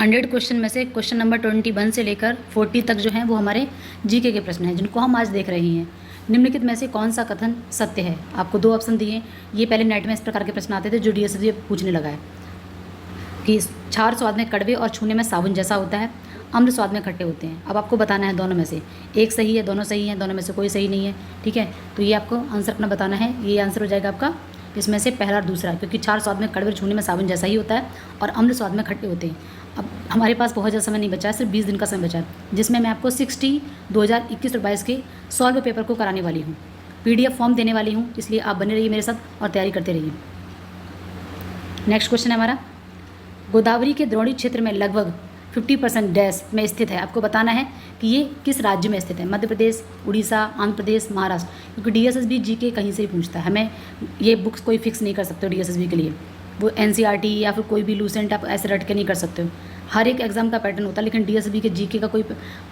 100 question में से question number 21 से लेकर 40 तक जो हैं वो हमारे जीके के प्रश्न हैं, जिनको हम आज देख रहे हैं। निम्नलिखित में से कौन सा कथन सत्य है? आपको 2 ऑप्शन दिए। ये पहले नेट में इस प्रकार के प्रश्न आते थे जो डीएसएसबी पूछने लगा है कि क्षार स्वाद में कड़वे और छूने में साबुन जैसा होता है, अम्ल स्वाद में खट्टे होते हैं। अब आपको बताना है दोनों में से एक सही है, दोनों सही हैं, दोनों में से कोई सही नहीं है। ठीक है, तो ये आपको आंसर अपना बताना है। ये आंसर हो जाएगा आपका इसमें से पहला और दूसरा, क्योंकि क्षार स्वाद में कड़वे और छूने में साबुन जैसा ही होता है और अम्ल स्वाद में खट्टे होते हैं। अब हमारे पास बहुत ज़्यादा समय नहीं बचा है, सिर्फ 20 दिन का समय बचा है, जिसमें मैं आपको 60 2021 और 22 के सॉल्व पेपर को कराने वाली हूँ। PDF फॉर्म देने वाली हूँ, इसलिए आप बने रहिए मेरे साथ और तैयारी करते रहिए। नेक्स्ट क्वेश्चन है हमारा, गोदावरी के द्रोणी क्षेत्र में लगभग 50% डैश में स्थित है। आपको बताना है कि ये किस राज्य में स्थित है? मध्य प्रदेश, उड़ीसा, आंध्र प्रदेश, महाराष्ट्र। क्योंकि डीएसएसबी जीके कहीं से भी पूछता है, हमें ये बुक्स कोई फिक्स नहीं कर सकते हो डीएसएसबी के लिए। वो एनसीईआरटी या फिर कोई भी लूसेंट आप ऐसे रट के नहीं कर सकते हो। हर एक एग्जाम का पैटर्न होता है, लेकिन डीएसएसबी के जीके का कोई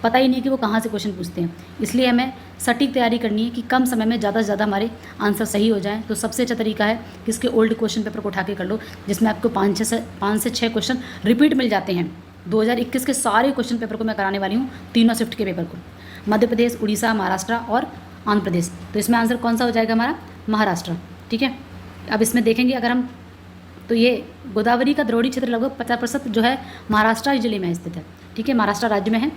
पता ही नहीं कि वो कहाँ से क्वेश्चन पूछते हैं। इसलिए हमें सटीक तैयारी करनी है कि कम समय में ज़्यादा से ज़्यादा हमारे आंसर सही हो जाएँ। तो सबसे अच्छा तरीका है कि इसके ओल्ड क्वेश्चन पेपर को उठा के कर लो, जिसमें आपको 5 से 6 क्वेश्चन रिपीट मिल जाते हैं। 2021 के सारे क्वेश्चन पेपर को मैं कराने वाली हूँ, तीनों शिफ्ट के पेपर को, मध्य प्रदेश, उड़ीसा, महाराष्ट्र और आंध्र प्रदेश। तो इसमें आंसर कौन सा हो जाएगा? हमारा महाराष्ट्र। ठीक है, अब इसमें देखेंगे अगर हम, तो ये गोदावरी का द्रोणी क्षेत्र लगभग 50% जो है महाराष्ट्र जिले में स्थित है। ठीक है, महाराष्ट्र राज्य में है।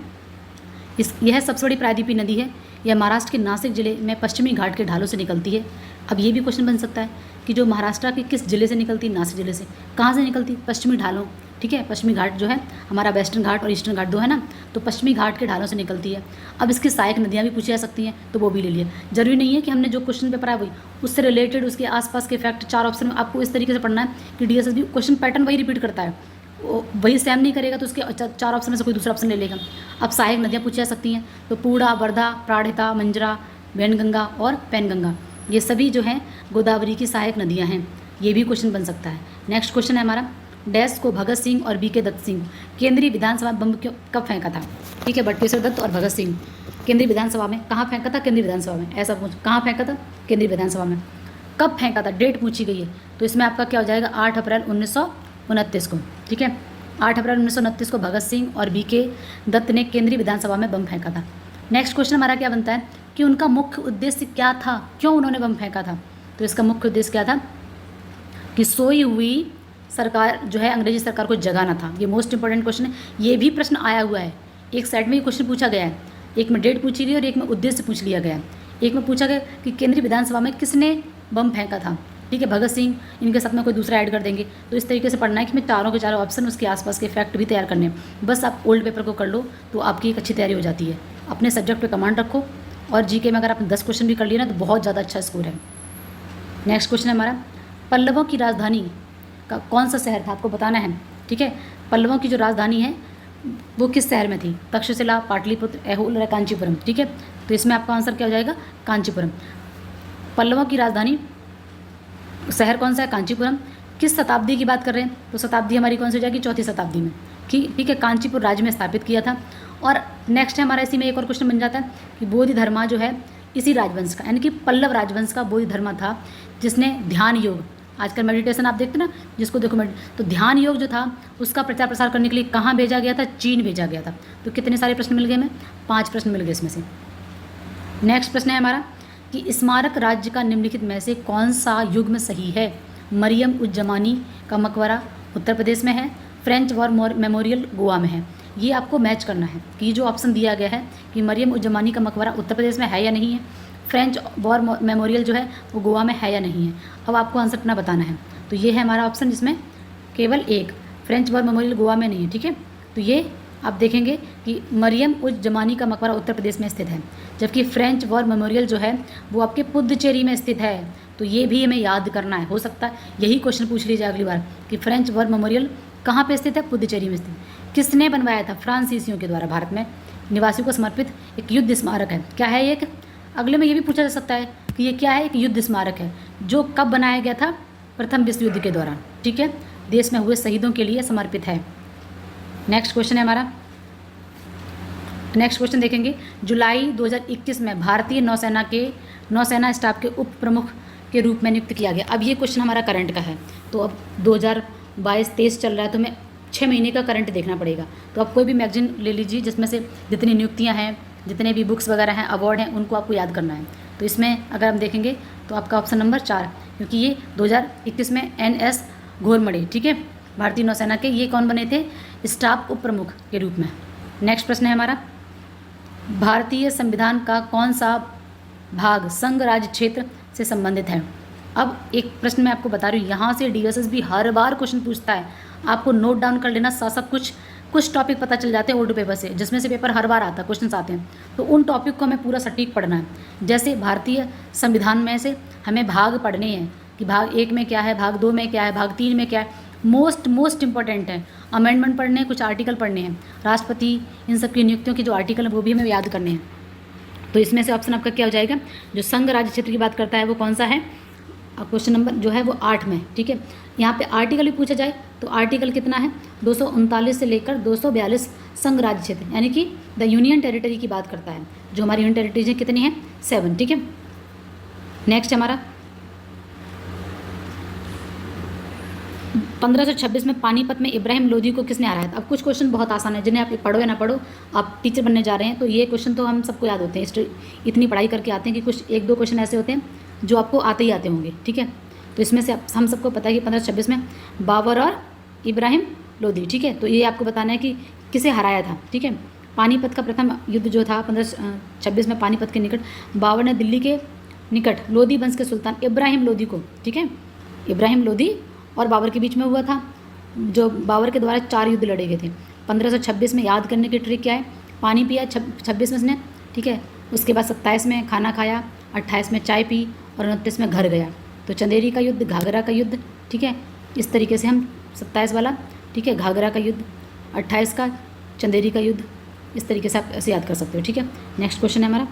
यह सबसे बड़ी प्रायद्वीपीय नदी है। यह महाराष्ट्र के नासिक जिले में पश्चिमी घाट के ढालों से निकलती है। अब ये भी क्वेश्चन बन सकता है कि जो महाराष्ट्र के किस जिले से निकलती है? नासिक जिले से। कहाँ से निकलती? पश्चिमी ढालों। ठीक है, पश्चिमी घाट जो है हमारा वेस्टर्न घाट और ईस्टर्न घाट दो है ना, तो पश्चिमी घाट के ढालों से निकलती है। अब इसकी सहायक नदियाँ भी पूछी जा सकती हैं, तो वो भी ले लिए। जरूरी नहीं है कि हमने जो क्वेश्चन पेपर आया वही, उससे रिलेटेड उसके आसपास के फैक्ट 4 ऑप्शन में आपको इस तरीके से पढ़ना है कि डीएसएसबी क्वेश्चन पैटर्न वही रिपीट करता है, वही सेम नहीं करेगा तो उसके 4 ऑप्शन में से कोई दूसरा ऑप्शन ले लेगा। अब सहायक नदियाँ पूछी जा सकती हैं, तो पूर्णा, वर्धा, प्राणहिता, मंजरा, वैनगंगा और पैनगंगा, ये सभी जो हैं गोदावरी की सहायक नदियाँ हैं। ये भी क्वेश्चन बन सकता है। नेक्स्ट क्वेश्चन है हमारा, डैश को भगत सिंह और बीके दत्त सिंह केंद्रीय विधानसभा में बम कब फेंका था? ठीक है, बटुकेश्वर दत्त और भगत सिंह केंद्रीय विधानसभा में कहाँ फेंका था? केंद्रीय विधानसभा में। ऐसा पूछ, कहाँ फेंका था? केंद्रीय विधानसभा में। कब फेंका था? डेट पूछी गई है, तो इसमें आपका क्या हो जाएगा? 8 अप्रैल 1929 को। ठीक है, 8 अप्रैल 1929 को भगत सिंह और बीके दत्त ने केंद्रीय विधानसभा में बम फेंका था। नेक्स्ट क्वेश्चन हमारा क्या बनता है कि उनका मुख्य उद्देश्य क्या था? क्यों उन्होंने बम फेंका था? तो इसका मुख्य उद्देश्य क्या था कि सोई हुई सरकार जो है अंग्रेजी सरकार को जगाना था। ये मोस्ट इंपॉर्टेंट क्वेश्चन है, ये भी प्रश्न आया हुआ है। एक साइड में ये क्वेश्चन पूछा गया है, एक में डेट पूछी गई और एक में उद्देश्य पूछ लिया गया। एक में पूछा गया कि केंद्रीय विधानसभा में किसने बम फेंका था। ठीक है, भगत सिंह, इनके साथ में कोई दूसरा ऐड कर देंगे। तो इस तरीके से पढ़ना है कि मैं चारों के चारों ऑप्शन, उसके आसपास के फैक्ट भी तैयार करने हैं। बस आप ओल्ड पेपर को कर लो तो आपकी एक अच्छी तैयारी हो जाती है। अपने सब्जेक्ट पर कमांड रखो और जीके में अगर आपने 10 क्वेश्चन भी कर लिए ना तो बहुत ज़्यादा अच्छा स्कोर है। नेक्स्ट क्वेश्चन है हमारा, पल्लवों की राजधानी का कौन सा शहर था? आपको बताना है। ठीक है, पल्लवों की जो राजधानी है वो किस शहर में थी? तक्षशिला, पाटलिपुत्र, ऐहोल या कांचीपुरम। ठीक है, तो इसमें आपका आंसर क्या हो जाएगा? कांचीपुरम। पल्लवों की राजधानी शहर कौन सा है? कांचीपुरम। किस शताब्दी की बात कर रहे हैं? तो शताब्दी हमारी कौन सी हो जाएगी? 4वीं शताब्दी में। ठीक है, कांचीपुर राज्य में स्थापित किया था। और नेक्स्ट है हमारा, इसी में एक और क्वेश्चन बन जाता है कि बोधि धर्मा जो है इसी राजवंश का, यानी कि पल्लव राजवंश का बोधि धर्मा था, जिसने ध्यान योग, आजकल मेडिटेशन आप देखते ना, जिसको देखो तो ध्यान योग जो था उसका प्रचार प्रसार करने के लिए कहाँ भेजा गया था? चीन भेजा गया था। तो कितने सारे प्रश्न मिल गए हमें? 5 प्रश्न मिल गए इसमें से। नेक्स्ट प्रश्न है हमारा कि स्मारक राज्य का निम्नलिखित में से कौन सा युग्म सही है? मरियम उज जमानी का मकबरा उत्तर प्रदेश में है, फ्रेंच वॉर मेमोरियल गोवा में है। ये आपको मैच करना है कि जो ऑप्शन दिया गया है कि मरियम उज जमानी का मकबरा उत्तर प्रदेश में है या नहीं है, फ्रेंच वॉर मेमोरियल जो है वो गोवा में है या नहीं है। अब आपको आंसर अपना बताना है। तो ये है हमारा ऑप्शन, जिसमें केवल एक फ्रेंच वॉर मेमोरियल गोवा में नहीं है। ठीक है, तो ये आप देखेंगे कि मरियम उज जमानी का मकबरा उत्तर प्रदेश में स्थित है, जबकि फ्रेंच वॉर मेमोरियल जो है वो आपके पुद्दुचेरी में स्थित है। तो ये भी हमें याद करना है। हो सकता है यही क्वेश्चन पूछ लीजिए अगली बार कि फ्रेंच वॉर मेमोरियल कहाँ पे स्थित है? पुद्दुचेरी में स्थित। किसने बनवाया था? फ्रांसीसियों के द्वारा भारत में निवासियों को समर्पित एक युद्ध स्मारक है। क्या है ये? अगले में ये भी पूछा जा सकता है कि ये क्या है? एक युद्ध स्मारक है जो कब बनाया गया था? प्रथम विश्व युद्ध के दौरान। ठीक है, देश में हुए शहीदों के लिए समर्पित है। नेक्स्ट क्वेश्चन है हमारा, नेक्स्ट क्वेश्चन देखेंगे, जुलाई 2021 में भारतीय नौसेना स्टाफ के उप प्रमुख के रूप में नियुक्त किया गया। अब ये क्वेश्चन हमारा करंट का है, तो अब 2022-23 चल रहा है, तो मैं 6 महीने का करंट देखना पड़ेगा। तो आप कोई भी मैगजीन ले लीजिए जिसमें से जितनी नियुक्तियाँ हैं, जितने भी बुक्स वगैरह हैं, अवार्ड हैं, उनको आपको याद करना है। तो इसमें अगर हम देखेंगे तो आपका ऑप्शन नंबर 4, क्योंकि ये 2021 में NS घोरमड़े, ठीक है, भारतीय नौसेना के ये कौन बने थे, स्टाफ उप प्रमुख के रूप में। नेक्स्ट प्रश्न है हमारा, भारतीय संविधान का कौन सा भाग संघ राज्य क्षेत्र से संबंधित है। अब एक प्रश्न मैं आपको बता रही हूँ, यहाँ से DSS भी हर बार क्वेश्चन पूछता है, आपको नोट डाउन कर लेना, साथ साथ कुछ टॉपिक पता चल जाते हैं ओल्ड पेपर से, जिसमें से पेपर हर बार आता है, क्वेश्चन आते हैं, तो उन टॉपिक को हमें पूरा सटीक पढ़ना है। जैसे भारतीय संविधान में से हमें भाग पढ़ने हैं कि भाग 1 में क्या है, भाग 2 में क्या है, भाग 3 में क्या है, मोस्ट इंपॉर्टेंट है। अमेंडमेंट पढ़ने हैं, कुछ आर्टिकल पढ़ने हैं, राष्ट्रपति इन सब की नियुक्तियों के जो आर्टिकल है वो भी हमें याद करने हैं। तो इसमें से ऑप्शन आपका क्या हो जाएगा, जो संघ राज्य क्षेत्र की बात करता है वो कौन सा है, क्वेश्चन नंबर जो है वो 8 में, ठीक है। यहाँ पे आर्टिकल भी पूछा जाए तो आर्टिकल कितना है, 239 से लेकर 242 संघ राज्य क्षेत्र, यानी कि द यूनियन टेरिटरी की बात करता है। जो हमारी यूनियन टेरिटरीज है कितनी है, 7, ठीक है। नेक्स्ट हमारा 1526 में पानीपत में इब्राहिम लोदी को किसने हराया था। अब कुछ क्वेश्चन बहुत आसान है, जिन्हें आप पढ़ो या ना पढ़ो, आप टीचर बनने जा रहे हैं तो ये क्वेश्चन तो हम सबको याद होते हैं, इतनी पढ़ाई करके आते हैं कि कुछ 1-2 क्वेश्चन ऐसे होते हैं जो आपको आते ही आते होंगे, ठीक है। तो इसमें से हम सबको पता है कि 1526 में बाबर और इब्राहिम लोदी, ठीक है। तो ये आपको बताना है कि किसे हराया था, ठीक है। पानीपत का प्रथम युद्ध जो था 1526 में पानीपत के निकट, बाबर ने दिल्ली के निकट लोदी वंश के सुल्तान इब्राहिम लोदी को, ठीक है, इब्राहिम लोदी और बाबर के बीच में हुआ था, जो बाबर के द्वारा 4 युद्ध लड़े गए थे। 1526 में याद करने की ट्रिक क्या है, पानी पिया 26 में उसने, ठीक है, उसके बाद 27 में खाना खाया, 28 में चाय पी और 29 में घर गया। तो चंदेरी का युद्ध, घाघरा का युद्ध, ठीक है, इस तरीके से हम 27 वाला, ठीक है, घाघरा का युद्ध, 28 का चंदेरी का युद्ध, इस तरीके से आप ऐसे याद कर सकते हो, ठीक है। नेक्स्ट क्वेश्चन है हमारा,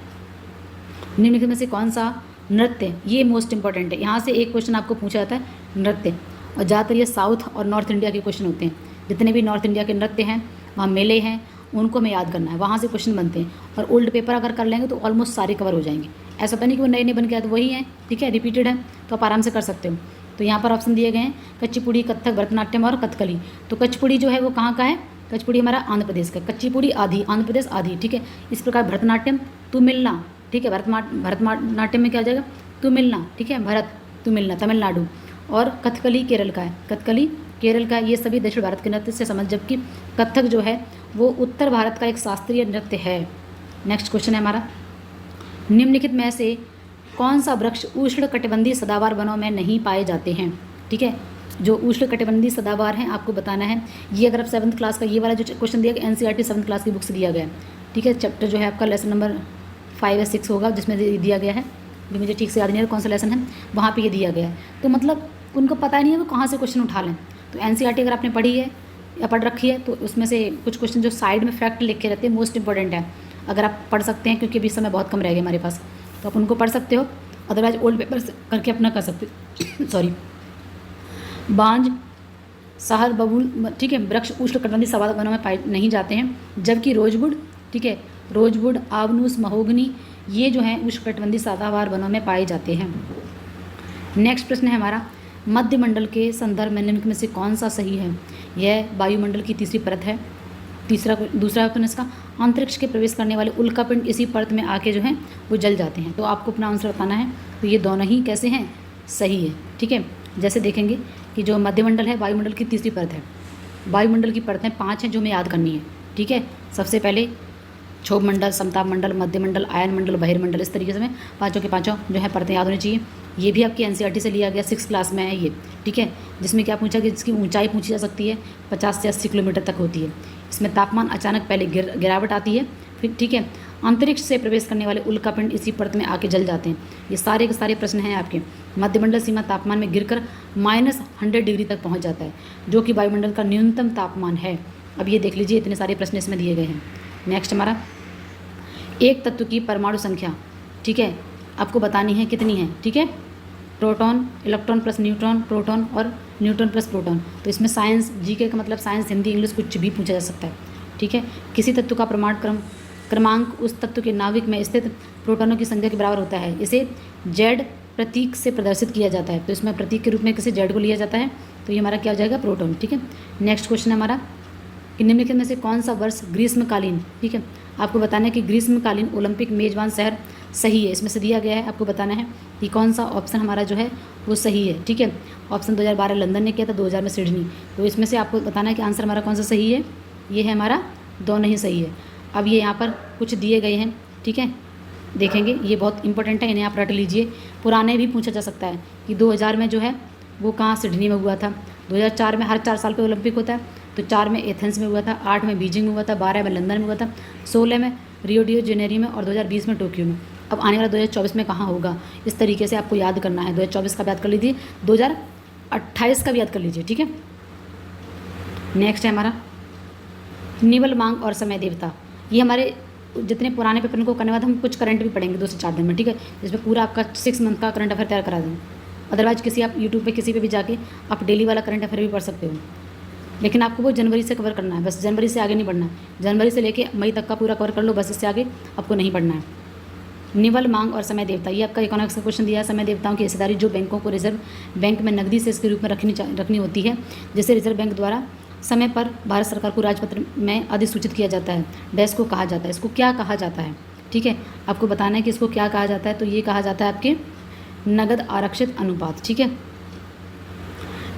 निम्नलिखित में से कौन सा नृत्य, ये मोस्ट इंपॉर्टेंट है, यहाँ से एक क्वेश्चन आपको पूछा जाता है नृत्य, और ज़्यादातर ये साउथ और नॉर्थ इंडिया के क्वेश्चन होते हैं। जितने भी नॉर्थ इंडिया के नृत्य हैं, वहाँ मेले हैं, उनको हमें याद करना है, वहाँ से क्वेश्चन बनते हैं। और ओल्ड पेपर अगर कर लेंगे तो ऑलमोस्ट सारे कवर हो जाएंगे। ऐसा तो नहीं कि वो नए बन गया तो वही है, ठीक है, रिपीटेड है, तो आप आराम से कर सकते हो। तो यहाँ पर ऑप्शन दिए गए हैं कच्चीपुड़ी, कथक, भरतनाट्यम और कथकली। तो कच्चीपुड़ी जो है वो कहाँ का है, कच्चीपुड़ी हमारा आंध्र प्रदेश का, कच्चीपुड़ी आधी आंध्र प्रदेश आधी, ठीक है। इस प्रकार भरतनाट्यम तू मिलना, ठीक है, भरतनाट्यम में क्या आ जाएगा, तू मिलना, ठीक है, भरत तू मिलना तमिलनाडु, और कथकली केरल का है, कथकली केरल का। ये सभी दक्षिण भारत के नृत्य से समझ, जबकि कथक जो है वो उत्तर भारत का एक शास्त्रीय नृत्य है। नेक्स्ट क्वेश्चन है हमारा, निम्नलिखित में से कौन सा वृक्ष उष्ण कटिबंधीय सदाबहार वनों में नहीं पाए जाते हैं, ठीक है। जो उष्ण कटिबंधीय सदाबहार हैं आपको बताना है। ये अगर आप 7th क्लास का, ये वाला जो क्वेश्चन दिया गया NCERT 7th क्लास की बुक से दिया गया है, ठीक है। चैप्टर जो है आपका लेसन नंबर 5 या 6 होगा, जिसमें दिया गया है, भी मुझे ठीक से याद नहीं है कौन सा लेसन है, वहाँ पे ये दिया गया है। तो मतलब उनको पता नहीं है वो कहाँ से क्वेश्चन उठा लें। तो NCERT अगर आपने पढ़ी है या पढ़ रखी है तो उसमें से कुछ क्वेश्चन जो साइड में फैक्ट लिखे रहते हैं मोस्ट इंपॉर्टेंट है, अगर आप पढ़ सकते हैं, क्योंकि अभी समय बहुत कम रह गया हमारे पास, तो आप उनको पढ़ सकते हो, अदरवाइज ओल्ड पेपर करके अपना कर सकते हो। सॉरी, बांज, सहर, बबूल, ठीक है, वृक्ष उष्ण कटिबंधीय सदाबहार वनों में पाए नहीं जाते हैं, जबकि रोजवुड, ठीक है, रोजवुड, आवनूस, महोगनी, ये जो हैं उष्ण कटिबंधीय सदाबहार वनों में पाए जाते हैं। नेक्स्ट प्रश्न है हमारा, मध्यमंडल के संदर्भ में निम्नलिखित में से कौन सा सही है। यह वायुमंडल की तीसरी परत है। दूसरा ऑप्शन इसका, अंतरिक्ष के प्रवेश करने वाले उल्कापिंड इसी परत में आके जो हैं वो जल जाते हैं। तो आपको अपना आंसर बताना है। तो ये दोनों ही कैसे हैं, सही है, ठीक है। जैसे देखेंगे कि जो मध्यमंडल है वायुमंडल की तीसरी परत है। वायुमंडल की परतें 5 हैं जो हमें याद करनी है, ठीक है। सबसे पहले क्षोभ मंडल, समताप मंडल, मध्यमंडल, आयन मंडल, बहिर्मंडल, इस तरीके से हमें पाँचों के पाँचों जो है परतें याद होनी चाहिए। ये भी आपकी NCERT से लिया गया, 6th क्लास में है ये, ठीक है। जिसमें क्या पूछा कि इसकी ऊंचाई पूछी जा सकती है 50 से 80 किलोमीटर तक होती है। इसमें तापमान अचानक पहले गिरावट आती है, फिर, ठीक है, अंतरिक्ष से प्रवेश करने वाले उल्कापिंड इसी परत में आके जल जाते हैं। ये सारे के सारे प्रश्न हैं आपके। मध्यमंडल सीमा तापमान में गिरकर -100 डिग्री तक पहुँच जाता है, जो कि वायुमंडल का न्यूनतम तापमान है। अब ये देख लीजिए, इतने सारे प्रश्न इसमें दिए गए हैं। नेक्स्ट हमारा, एक तत्व की परमाणु संख्या, ठीक है, आपको बतानी है कितनी है, ठीक है। Proton, electron plus neutron, proton और न्यूट्रॉन प्लस प्रोटॉन। तो इसमें साइंस, जीके का मतलब साइंस, हिंदी, इंग्लिश कुछ भी पूछा जा सकता है, ठीक है। किसी तत्व का परमाणु क्रमांक उस तत्व के नाभिक में स्थित प्रोटॉनों की संख्या के बराबर होता है। इसे Z प्रतीक से प्रदर्शित किया जाता है, तो इसमें प्रतीक के रूप में किसी जेड को लिया जाता है, तो ये हमारा क्या हो जाएगा, प्रोटॉन। ठीक है, नेक्स्ट क्वेश्चन है हमारा कि निम्नलिखित में से कौन सा वर्ष ग्रीष्मकालीन, ठीक है, आपको बताना है कि ग्रीष्मकालीन ओलंपिक मेजबान शहर सही है। इसमें से दिया गया है, आपको बताना है कि कौन सा ऑप्शन हमारा जो है वो सही है। ठीक है, ऑप्शन 2012 लंदन ने किया था, 2000 में सिडनी, तो इसमें से आपको बताना है कि आंसर हमारा कौन सा सही है। ये है हमारा दोनों ही सही है। अब ये यहाँ पर कुछ दिए गए हैं, ठीक है, देखेंगे, ये बहुत इंपॉर्टेंट है, इन्हें आप रट लीजिए। पुराने भी पूछा जा सकता है कि 2000 में जो है वो कहाँ, सिडनी में हुआ था। 2004 में हर 4 साल पे ओलंपिक होता है, तो 4 में एथेंस में हुआ था, 8 में बीजिंग में हुआ था, 12 में लंदन में हुआ था, 16 में रियो डी जेनेरियो में और 2020 में टोक्यो में। अब आने वाला 2024 में कहाँ होगा, इस तरीके से आपको याद करना है। 2024 का भी याद कर लीजिए, 2028 का भी याद कर लीजिए। ठीक है, नेक्स्ट है हमारा निवल मांग और समय देवता। ये हमारे जितने पुराने पेपर को करने बाद हम कुछ करंट भी पढ़ेंगे 2 से 4 दिन में। ठीक है, जिसमें पूरा आपका 6 मंथ का करंट अफेयर तैयार करा देंगे। अदरवाइज किसी आप यूट्यूब पे किसी पे भी जाके आप डेली वाला करंट अफेयर भी पढ़ सकते हो, लेकिन आपको वो जनवरी से कवर करना है, बस जनवरी से आगे नहीं बढ़ना है। जनवरी से लेके मई तक का पूरा कवर कर लो, बस इससे आगे आपको नहीं पढ़ना है। निवल मांग और समय देवता, ये आपका इकोनॉमिक्स का क्वेश्चन दिया है। समय देवताओं की हिस्सेदारी जो बैंकों को रिजर्व बैंक में नकदी से इसके रूप में रखनी होती है, जिसे रिजर्व बैंक द्वारा समय पर भारत सरकार को राजपत्र में अधिसूचित किया जाता है, डैश को कहा जाता है। इसको क्या कहा जाता है, ठीक है, आपको बताना है कि इसको क्या कहा जाता है। तो ये कहा जाता है आपके नगद आरक्षित अनुपात। ठीक है,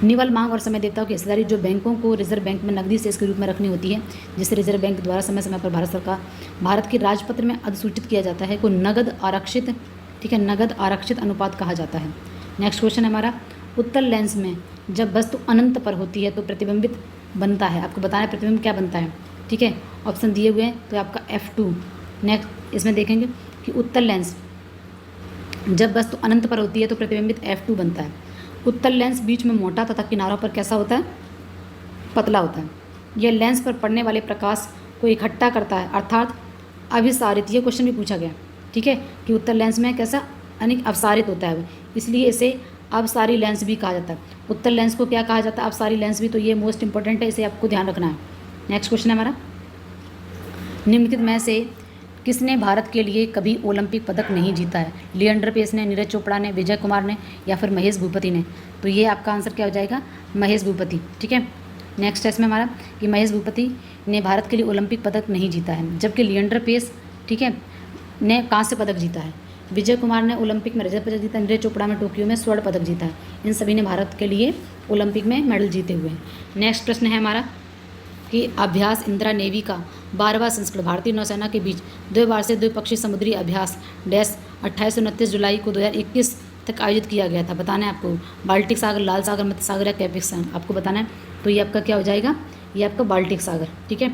निवल मांग और समय देवताओं की हिस्सेदारी जो बैंकों को रिजर्व बैंक में नकदी से इसके रूप में रखनी होती है, जिसे रिजर्व बैंक द्वारा समय समय पर भारत के राजपत्र में अधिसूचित किया जाता है, को नगद आरक्षित, ठीक है, नगद आरक्षित अनुपात कहा जाता है। नेक्स्ट क्वेश्चन है हमारा, उत्तल लेंस में जब वस्तु अनंत पर होती है तो प्रतिबिंबित बनता है। आपको बताना है प्रतिबिंब क्या बनता है। ठीक है, ऑप्शन दिए हुए हैं, तो आपका F2। नेक्स्ट इसमें देखेंगे कि उत्तल लेंस जब वस्तु अनंत पर होती है तो प्रतिबिंबित F2 बनता है। उत्तल लेंस बीच में मोटा तथा किनारों पर कैसा होता है, पतला होता है। यह लेंस पर पड़ने वाले प्रकाश को इकट्ठा करता है, अर्थात अभिसारित। ये क्वेश्चन भी पूछा गया, ठीक है, कि उत्तल लेंस में कैसा यानी अवसारित होता है, इसलिए इसे अवसारी लेंस भी कहा जाता है। उत्तल लेंस को क्या कहा जाता है, अवसारी लेंस भी। तो ये मोस्ट इंपॉर्टेंट है, इसे आपको ध्यान रखना है। नेक्स्ट क्वेश्चन है हमारा, निम्नलिखित में से किसने भारत के लिए कभी ओलंपिक पदक नहीं जीता है। लिएंडर पेस ने, नीरज चोपड़ा ने, विजय कुमार ने या फिर महेश भूपति ने। तो ये आपका आंसर क्या हो जाएगा, महेश भूपति। ठीक है, नेक्स्ट है इसमें हमारा कि महेश भूपति ने भारत के लिए ओलंपिक पदक नहीं जीता है, जबकि लिएंडर पेस, ठीक है, ने कांस्य पदक जीता है। विजय कुमार ने ओलंपिक में रजत पदक जीता, नीरज चोपड़ा में टोक्यो में स्वर्ण पदक जीता है। इन सभी ने भारत के लिए ओलंपिक में मेडल जीते हुए हैं। नेक्स्ट प्रश्न है हमारा कि अभ्यास इंदिरा नेवी का 12वां संस्करण भारतीय नौसेना के बीच द्विवार्षिक द्विपक्षीय समुद्री अभ्यास डैश 28 से 29 जुलाई को 2021 तक आयोजित किया गया था। बताना है आपको, बाल्टिक सागर, लाल सागर, मध्य सागर या कैपिक सागर, आपको बताना है। तो ये आपका क्या हो जाएगा, ये आपका बाल्टिक सागर। ठीक है,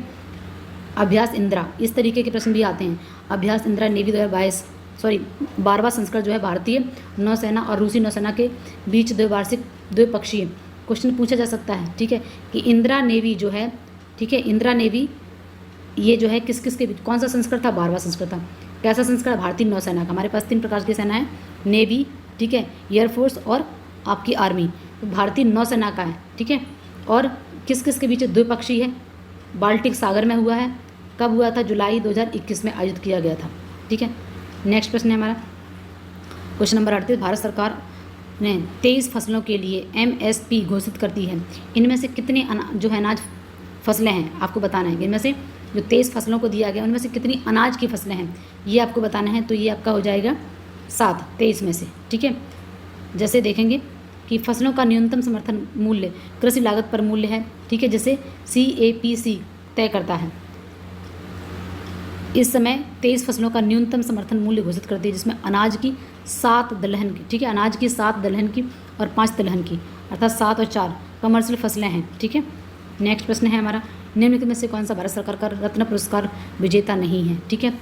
अभ्यास इंदिरा, इस तरीके के प्रश्न भी आते हैं। अभ्यास इंदिरा नेवी 12वां संस्करण जो है भारतीय नौसेना और रूसी नौसेना के बीच द्विपक्षीय क्वेश्चन पूछा जा सकता है। ठीक है, कि इंदिरा नेवी जो है, ठीक है, इंदिरा नेवी ये जो है किस किस के बीच, कौन सा संस्करण था, 12वां संस्करण था। कैसा संस्करण, भारतीय नौसेना का। हमारे पास 3 प्रकार की सेना है, नेवी, ठीक है, एयरफोर्स और आपकी आर्मी। तो भारतीय नौसेना का है, ठीक है, और किस किस के बीच द्विपक्षीय है, बाल्टिक सागर में हुआ है। कब हुआ था, जुलाई 2021 में आयोजित किया गया था। ठीक है, नेक्स्ट प्रश्न है हमारा क्वेश्चन नंबर 38, भारत सरकार ने 23 फसलों के लिए MSP घोषित करती है। इनमें से कितने जो है अनाज फसलें हैं, आपको बताना है। इनमें से जो 23 फसलों को दिया गया उनमें से कितनी अनाज की फसलें हैं, ये आपको बताना है। तो ये आपका हो जाएगा 7, 23 में से। ठीक है, जैसे देखेंगे कि फसलों का न्यूनतम समर्थन मूल्य कृषि लागत पर मूल्य है, ठीक है, जैसे CAPC तय करता है। इस समय 23 फसलों का न्यूनतम समर्थन मूल्य घोषित करती है, जिसमें अनाज की 7 दलहन की, ठीक है, अनाज की 7 दलहन की और 5 तिलहन की, अर्थात 7 और 4 कमर्शियल फसलें हैं। ठीक है, नेक्स्ट प्रश्न है हमारा, निम्नलिखित में से कौन सा भारत सरकार का रत्न पुरस्कार विजेता नहीं है। ठीक है,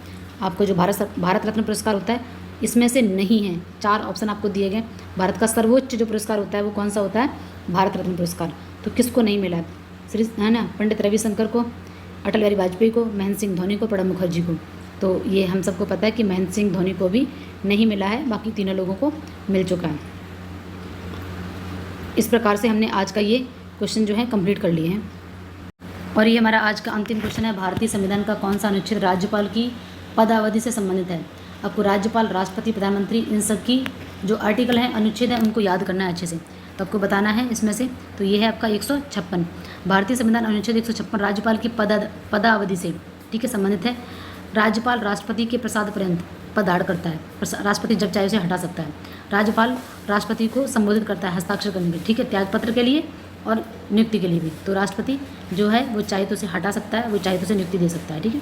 आपको जो भारत रत्न पुरस्कार होता है इसमें से नहीं है। 4 ऑप्शन आपको दिए गए। भारत का सर्वोच्च जो पुरस्कार होता है वो कौन सा होता है, भारत रत्न पुरस्कार। तो किसको नहीं मिला है, श्री है ना, पंडित रविशंकर को, अटल बिहारी वाजपेयी को, महेंद्र सिंह धोनी को, प्रणब मुखर्जी को। तो ये हम सबको पता है कि महेंद्र सिंह धोनी को भी नहीं मिला है, बाकी तीनों लोगों को मिल चुका है। इस प्रकार से हमने आज का ये क्वेश्चन जो है कंप्लीट कर लिए हैं। और ये हमारा आज का अंतिम क्वेश्चन है, भारतीय संविधान का कौन सा अनुच्छेद राज्यपाल की पदावधि से संबंधित है। आपको राज्यपाल, राष्ट्रपति, प्रधानमंत्री इन सब की जो आर्टिकल हैं, अनुच्छेद हैं, उनको याद करना है अच्छे से। तो आपको बताना है इसमें से। तो ये है आपका 156। भारतीय संविधान अनुच्छेद 156 राज्यपाल की पदावधि से, ठीक है, संबंधित है। राज्यपाल राष्ट्रपति के प्रसाद पर्यंत पदार्थ करता है। राष्ट्रपति जब चाहे उसे हटा सकता है। राज्यपाल राष्ट्रपति को संबोधित करता है हस्ताक्षर करने के लिए, ठीक है, त्यागपत्र के लिए और नियुक्ति के लिए भी। तो राष्ट्रपति जो है वो चाहे तो उसे हटा सकता है, वो चाहे तो उसे नियुक्ति दे सकता है, ठीक है।